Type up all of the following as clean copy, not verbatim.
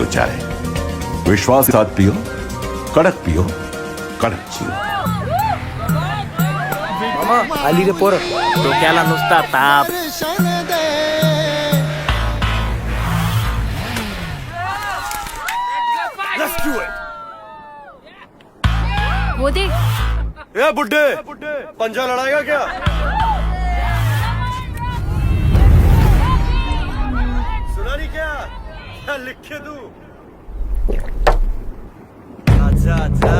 जियो चाय। विश्वास के साथ पियो, कड़क पियो, कड़क जियो। मामा आली रे पोर, डोक्याला नुसता ताप. वो दे. ए बुड्ढे, पंजा लड़ाएगा क्या? सुना नहीं क्या? लिख के दूं? आजा आजा.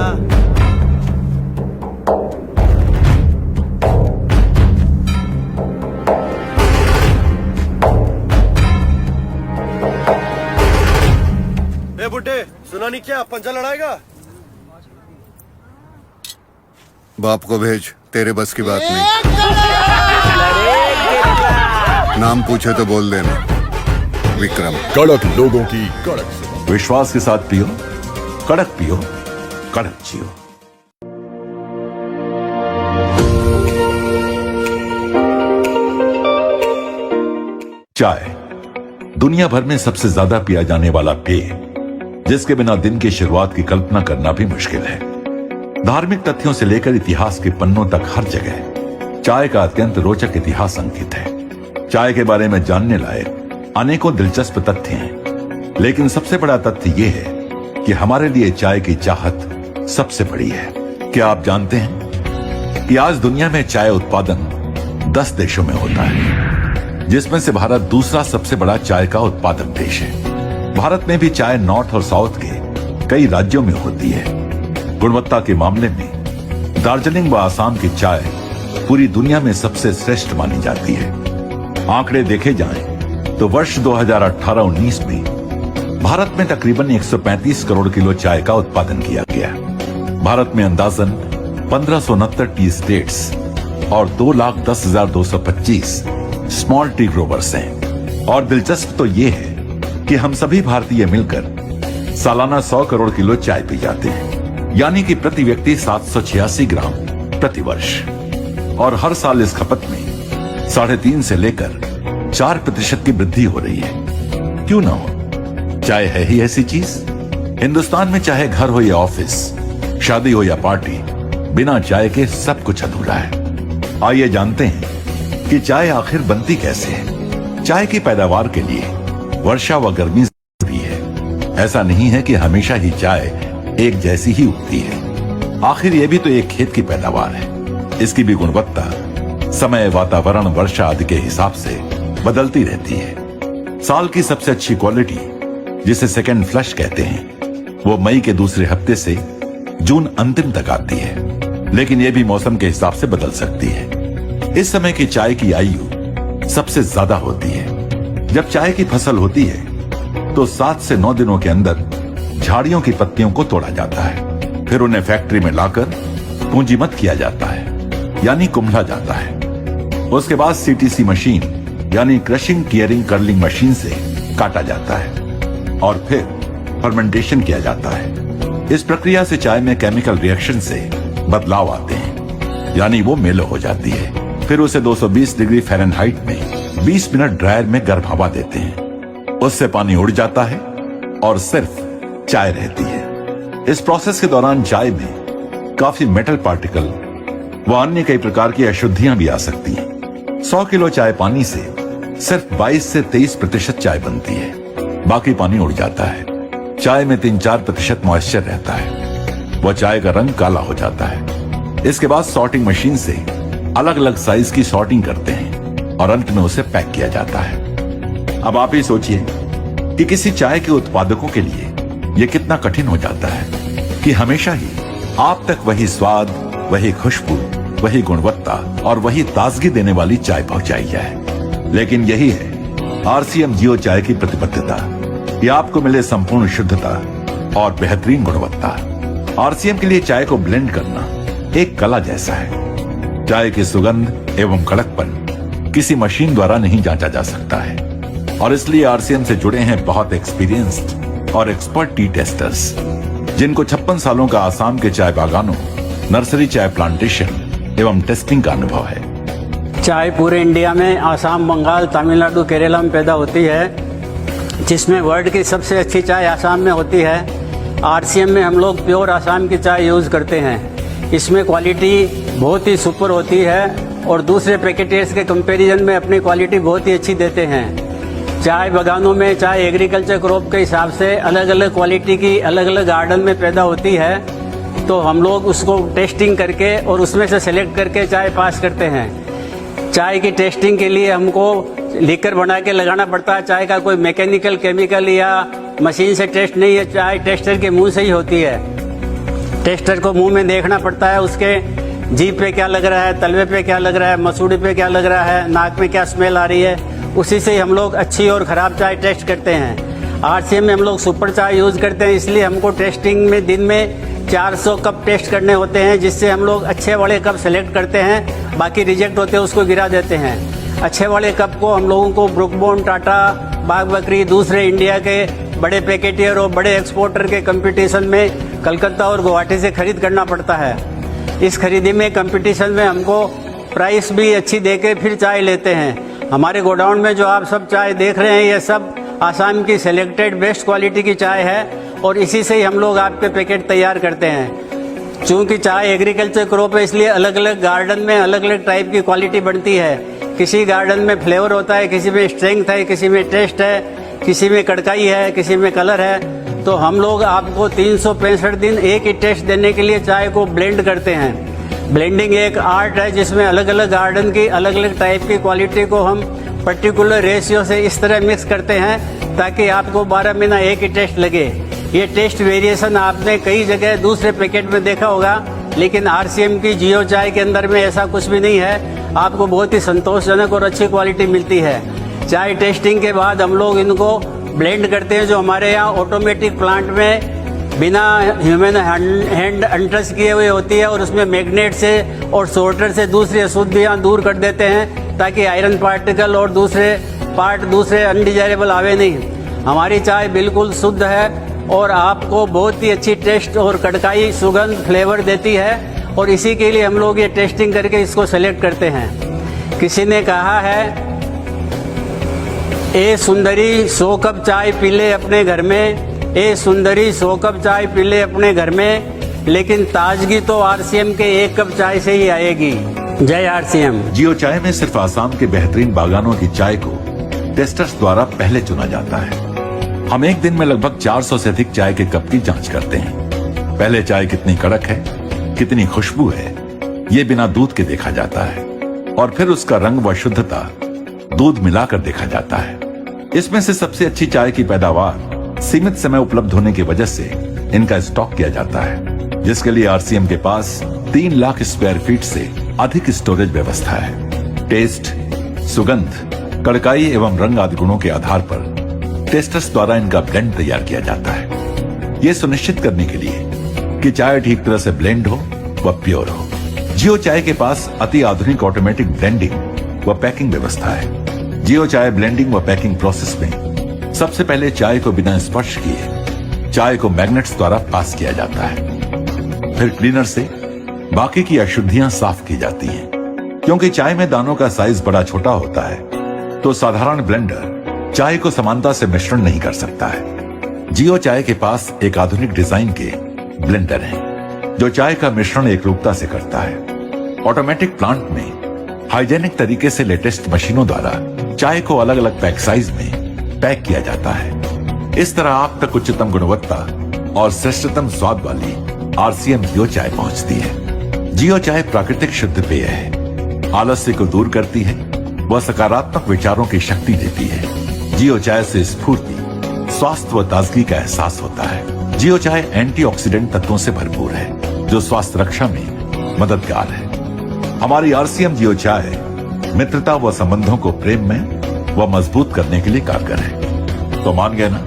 ए बुड्ढे, सुना नहीं क्या? पंजा लड़ाएगा? बाप को भेज, तेरे बस की बात नहीं. नाम पूछे तो बोल देना. विक्रम. कड़क लोगों की कड़क. विश्वास के साथ पियो, कड़क पियो, कड़क जियो. चाय दुनिया भर में सबसे ज्यादा पिया जाने वाला पेय, जिसके बिना दिन की शुरुआत की कल्पना करना भी मुश्किल है. धार्मिक तथ्यों से लेकर इतिहास के पन्नों तक हर जगह चाय का अत्यंत रोचक इतिहास अंकित है. चाय के बारे में जानने लायक अनेकों दिलचस्प तथ्य हैं, लेकिन सबसे बड़ा तथ्य यह है कि हमारे लिए चाय की चाहत सबसे बड़ी है. क्या आप जानते हैं कि आज दुनिया में चाय उत्पादन 10 देशों में होता है, जिसमें से भारत दूसरा सबसे बड़ा चाय का उत्पादक देश है. भारत में भी चाय नॉर्थ और साउथ के कई राज्यों में होती है. गुणवत्ता के मामले में दार्जिलिंग व आसाम की चाय पूरी दुनिया में सबसे श्रेष्ठ मानी जाती है. आंकड़े देखे जाएं तो वर्ष 2018-19 में भारत में तकरीबन 135 करोड़ किलो चाय का उत्पादन किया गया. भारत में अंदाजन 1569 टी स्टेट्स और 2,10,225 स्मॉल टी ग्रोवर्स हैं. और दिलचस्प तो ये है कि हम सभी भारतीय मिलकर सालाना 100 करोड़ किलो चाय पी जाते हैं, यानी कि प्रति व्यक्ति 786 ग्राम प्रति वर्ष. और हर साल इस खपत में 3.5 से लेकर 4% की वृद्धि हो रही है. क्यों ना हो, चाय है ही ऐसी चीज. हिंदुस्तान में चाहे घर हो या ऑफिस, शादी हो या पार्टी, बिना चाय के सब कुछ अधूरा है. आइए जानते हैं कि चाय आखिर बनती कैसे है. चाय की पैदावार के लिए वर्षा व गर्मी भी है. ऐसा नहीं है कि हमेशा ही चाय एक जैसी ही उगती है. आखिर ये भी तो एक खेत की पैदावार है. इसकी भी गुणवत्ता समय, वातावरण, वर्षा आदि के हिसाब से बदलती रहती है. साल की सबसे अच्छी क्वालिटी, जिसे सेकेंड फ्लश कहते हैं, वो मई के दूसरे हफ्ते से जून अंतिम तक आती है, लेकिन ये भी मौसम के हिसाब से बदल सकती है. इस समय की चाय की आयु सबसे ज्यादा होती है. जब चाय की फसल होती है तो 7 से 9 दिनों के अंदर झाड़ियों की पत्तियों को तोड़ा जाता है. फिर उन्हें फैक्ट्री में लाकर पूंजीमत किया जाता है, यानी कुम्हला जाता है. उसके बाद सीटीसी मशीन यानी क्रशिंग, टियरिंग, कर्लिंग मशीन से काटा जाता है और फिर फर्मेंटेशन किया जाता है. इस प्रक्रिया से चाय में केमिकल रिएक्शन से बदलाव आते हैं, यानी वो मेलो हो जाती है. फिर उसे 220 डिग्री फ़ारेनहाइट में 20 मिनट ड्रायर में गर्म हवा देते हैं. उससे पानी उड़ जाता है और सिर्फ चाय रहती है. इस प्रोसेस के दौरान चाय में काफी मेटल पार्टिकल व अन्य कई प्रकार की अशुद्धियां भी आ सकती हैं. 100 किलो चाय पानी से सिर्फ 22 से 23% चाय बनती है. बाकी पानी उड़ जाता है. चाय में 3-4% मॉइस्चर रहता है. वह चाय का रंग काला हो जाता है. इसके बाद सॉर्टिंग मशीन से अलग अलग साइज की सॉर्टिंग करते हैं और अंत में उसे पैक किया जाता है. अब आप ही सोचिए कि किसी चाय के उत्पादकों के लिए यह कितना कठिन हो जाता है कि हमेशा ही आप तक वही स्वाद, वही खुशबू, वही गुणवत्ता और वही ताजगी देने वाली चाय पहुंचाई जाए. लेकिन यही है आरसीएम जियो चाय की प्रतिबद्धता कि आपको मिले संपूर्ण शुद्धता और बेहतरीन गुणवत्ता. आरसीएम के लिए चाय को ब्लेंड करना एक कला जैसा है. चाय की सुगंध एवं कड़कपन किसी मशीन द्वारा नहीं जांचा जा सकता है और इसलिए आरसीएम से जुड़े हैं बहुत एक्सपीरियंस्ड और एक्सपर्ट टी टेस्टर्स, जिनको 56 सालों का आसाम के चाय बागानों, नर्सरी चाय प्लांटेशन एवं टेस्टिंग का अनुभव है. चाय पूरे इंडिया में आसाम, बंगाल, तमिलनाडु, केरला में पैदा होती है. जिसमें वर्ल्ड की सबसे अच्छी चाय आसाम में होती है। आरसीएम में हम लोग प्योर आसाम की चाय यूज़ करते हैं। इसमें क्वालिटी बहुत ही सुपर होती है और दूसरे पैकेटर्स के कंपैरिजन में अपनी क्वालिटी बहुत ही अच्छी देते हैं। चाय बागानों में चाय एग्रीकल्चर क्रॉप के हिसाब से अलग अलग क्वालिटी की अलग अलग गार्डन में पैदा होती है, तो हम लोग उसको टेस्टिंग करके और उसमें से सेलेक्ट करके चाय पास करते हैं। चाय की टेस्टिंग के लिए हमको लीकर बना के लगाना पड़ता है। चाय का कोई मैकेनिकल केमिकल या मशीन से टेस्ट नहीं है, चाय टेस्टर के मुंह से ही होती है। टेस्टर को मुंह में देखना पड़ता है, उसके जीभ पे क्या लग रहा है, तलवे पे क्या लग रहा है, मसूड़ी पे क्या लग रहा है, नाक में क्या स्मेल आ रही है, उसी से हम लोग अच्छी और ख़राब चाय टेस्ट करते हैं। आरसीएम में हम लोग सुपर चाय यूज़ करते हैं, इसलिए हमको टेस्टिंग में दिन में 400 कप टेस्ट करने होते हैं, जिससे हम लोग अच्छे वाले कप सेलेक्ट करते हैं, बाकी रिजेक्ट होते हैं उसको गिरा देते हैं। अच्छे वाले कप को हम लोगों को ब्रुक बॉन्ड, टाटा, बाग बकरी, दूसरे इंडिया के बड़े पैकेटियर और बड़े एक्सपोर्टर के कंपटीशन में कलकत्ता और गुवाहाटी से खरीद करना पड़ता है। इस खरीदी में कंपटीशन में हमको प्राइस भी अच्छी देके फिर चाय लेते हैं। हमारे गोडाउन में जो आप सब चाय देख रहे हैं, ये सब आसाम की सेलेक्टेड बेस्ट क्वालिटी की चाय है और इसी से ही हम लोग आपके पैकेट तैयार करते हैं। चूँकि चाय एग्रीकल्चर क्रॉप है, इसलिए अलग अलग गार्डन में अलग अलग टाइप की क्वालिटी बनती है। किसी गार्डन में फ्लेवर होता है, किसी में स्ट्रेंथ है, किसी में टेस्ट है, किसी में कड़काई है, किसी में कलर है। तो हम लोग आपको 365 दिन एक ही टेस्ट देने के लिए चाय को ब्लेंड करते हैं। ब्लेंडिंग एक आर्ट है जिसमें अलग अलग गार्डन की अलग अलग टाइप की क्वालिटी को हम पर्टिकुलर रेशियो से इस तरह मिक्स करते हैं ताकि आपको 12 महीना एक ही टेस्ट लगे। ये टेस्ट वेरिएशन आपने कई जगह दूसरे पैकेट में देखा होगा, लेकिन आरसीएम की जियो चाय के अंदर में ऐसा कुछ भी नहीं है। आपको बहुत ही संतोषजनक और अच्छी क्वालिटी मिलती है। चाय टेस्टिंग के बाद हम लोग इनको ब्लेंड करते हैं, जो हमारे यहाँ ऑटोमेटिक प्लांट में बिना ह्यूमन हैंड अनटच किए हुए होती है, और उसमें मैग्नेट से और सोर्टर से दूसरी अशुद्धियाँ दूर कर देते हैं ताकि आयरन पार्टिकल और दूसरे अनडिजायरेबल आवे नहीं। हमारी चाय बिल्कुल शुद्ध है और आपको बहुत ही अच्छी टेस्ट और कड़काई, सुगंध, फ्लेवर देती है, और इसी के लिए हम लोग ये टेस्टिंग करके इसको सेलेक्ट करते हैं। किसी ने कहा है, ए सुंदरी 100 कप चाय पी ले अपने घर में, ए सुंदरी 100 कप चाय पी ले अपने घर में, लेकिन ताजगी तो आरसीएम के 1 कप चाय से ही आएगी। जय आरसीएम। जियो चाय में सिर्फ आसाम के बेहतरीन बागानों की चाय को टेस्टर्स द्वारा पहले चुना जाता है। हम एक दिन में लगभग 400 से अधिक चाय के कप की जांच करते हैं। पहले चाय कितनी कड़क है, कितनी खुशबू है, ये बिना दूध के देखा जाता है, और फिर उसका रंग व शुद्धता दूध मिलाकर देखा जाता है। इसमें से सबसे अच्छी चाय की पैदावार सीमित समय उपलब्ध होने की वजह से इनका स्टॉक किया जाता है, जिसके लिए आरसीएम के पास 3 लाख स्क्वायर फीट से अधिक स्टोरेज व्यवस्था है। टेस्ट, सुगंध, कड़काई एवं रंग आदि गुणों के आधार पर टेस्टर्स द्वारा इनका ब्लेंड तैयार किया जाता है, ये सुनिश्चित करने के लिए कि चाय ठीक तरह से ब्लेंड हो व प्योर हो। जियो चाय के पास अति आधुनिक ऑटोमेटिक ब्लेंडिंग व पैकिंग व्यवस्था है। जियो चाय ब्लेंडिंग व पैकिंग प्रोसेस में सबसे पहले चाय को बिना स्पर्श किए चाय को मैग्नेट्स द्वारा पास किया जाता है। फिर क्लीनर से बाकी की अशुद्धियां साफ की जाती हैं। क्योंकि चाय में दानों का साइज बड़ा छोटा होता है, तो साधारण ब्लेंडर चाय को समानता से मिश्रण नहीं कर सकता है। जियो चाय के पास एक आधुनिक डिजाइन के ब्लेंडर हैं, जो चाय का मिश्रण एकरूपता से करता है। ऑटोमेटिक प्लांट में हाइजेनिक तरीके से लेटेस्ट मशीनों द्वारा चाय को अलग अलग पैक साइज में पैक किया जाता है। इस तरह आप तक उच्चतम गुणवत्ता और श्रेष्ठतम स्वाद वाली आरसीएम जियो चाय पहुंचती है। जियो चाय प्राकृतिक शुद्ध पेय है, आलस्य को दूर करती है, वह सकारात्मक विचारों की शक्ति देती है। जियो चाय से स्फूर्ति, स्वास्थ्य व ताजगी का एहसास होता है। जियो चाय एंटीऑक्सीडेंट तत्वों से भरपूर है, जो स्वास्थ्य रक्षा में मददगार है। हमारी आरसीएम जियो चाय मित्रता व संबंधों को प्रेम में व मजबूत करने के लिए कारगर है। तो मान गए ना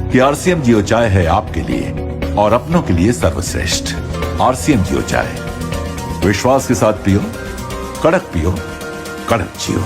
कि आरसीएम जियो चाय है आपके लिए और अपनों के लिए सर्वश्रेष्ठ। आरसीएम जियो चाय, विश्वास के साथ पियो, कड़क पियो, कड़क जियो।